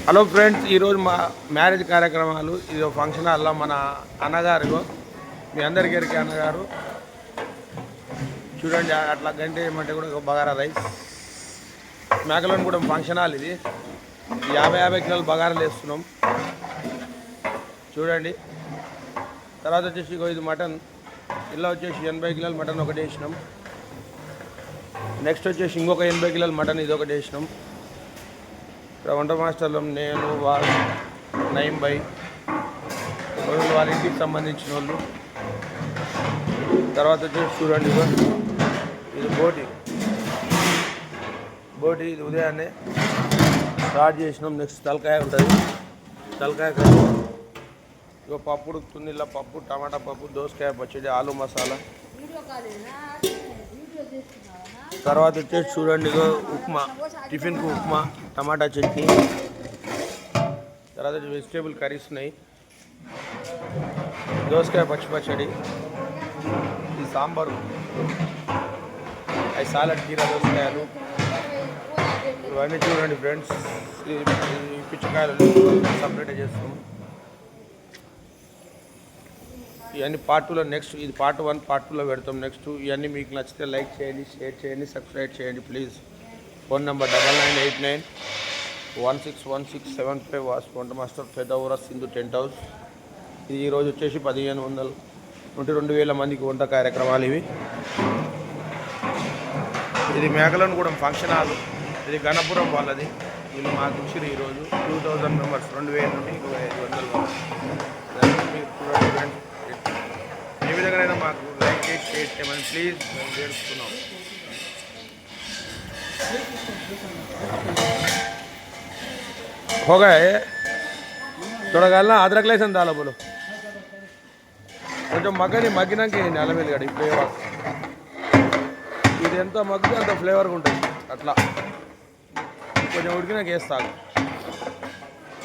Hello friends, ఈరోజు మా marriage కార్యక్రమాలు. ఇది ఫంక్షన్ హాల్లో మన అన్నగారు, మీ అందరికీ ఎరికే అన్నగారు చూడండి. అట్లా గంటే ఏమంటే కూడా ఒక బగారా రైస్. మేకలోని కూడా ఫంక్షన్ హాల్ ఇది. 50 కిలోలు బగారాలు వేస్తున్నాం చూడండి. తర్వాత వచ్చేసి ఇది మటన్. ఇలా వచ్చేసి 80 కిలోలు మటన్ ఒకటి వేసినాం. నెక్స్ట్ వచ్చేసి ఇంకొక 80 కిలోలు మటన్ ఇది ఒకటి వేసినాం. ఇక్కడ వంట మాస్టర్లు నేను, వాళ్ళు నయం బై, వాళ్ళ ఇంటికి సంబంధించిన వాళ్ళు. తర్వాత వచ్చేసి చూడండి, ఇది బోటి ఇది ఉదయాన్నే స్టార్ట్ చేసినాం. నెక్స్ట్ తలకాయ ఉంటుంది. తలకాయ కర్రీ. ఇక పప్పు ఉడుకుతుంది. ఇలా పప్పు, టమాటా పప్పు, దోసకాయ పచ్చడి, ఆలు మసాలా. తర్వాత వచ్చేసి చూడండి, ఉప్మా, టిఫిన్కు ఉప్మా, టమాటా చట్నీ. తర్వాత వెజిటేబుల్ కర్రీస్ ఉన్నాయి. దోసకాయ పచ్చడి, ఈ సాంబారు, అవి సాలడ్, కీరా, దోసకాయలు. ఇవన్నీ చూడండి ఫ్రెండ్స్. ఈ పిచ్చకాయలు సపరేట్గా చేస్తాము. ఇవన్నీ పార్ట్ 2లో, నెక్స్ట్ ఇది పార్ట్ 1, పార్ట్ 2లో పెడతాం. నెక్స్ట్ ఇవన్నీ మీకు నచ్చితే లైక్ చేయండి, షేర్ చేయండి, సబ్స్క్రైబ్ చేయండి ప్లీజ్. ఫోన్ నెంబర్ 9989161675 వాస్ వంట మాస్టర్, పెద్దవర సింధు టెంట్ హౌస్. ఇది ఈరోజు వచ్చేసి 1500 నుండి 2000 మందికి వంట కార్యక్రమాలు ఇవి. ఇది మేకలను కూడా ఫంక్షన్ హాల్. ఇది గణపురం వాళ్ళది. వీళ్ళు మాకు ఇచ్చారు ఈరోజు 2000 మెంబర్స్, 2000 నుండి 2500 మీరు చూడండి. ఏ విధంగా మాకు లైక్ చేసి షేర్ చేయమని ప్లీజ్ మేము చేస్తున్నాం. हो गए थोड़ा गालना अदरक लहसुन डालो बोलो. కొంచెం మగ్గినాక వేయండి అల్లం వెల్లిగడ్డ. ఫ్లేవర్ ఇది ఎంత మగ్గితే అంత ఫ్లేవర్గా ఉంటుంది. అట్లా కొంచెం ఉడికినాక వేస్తాను.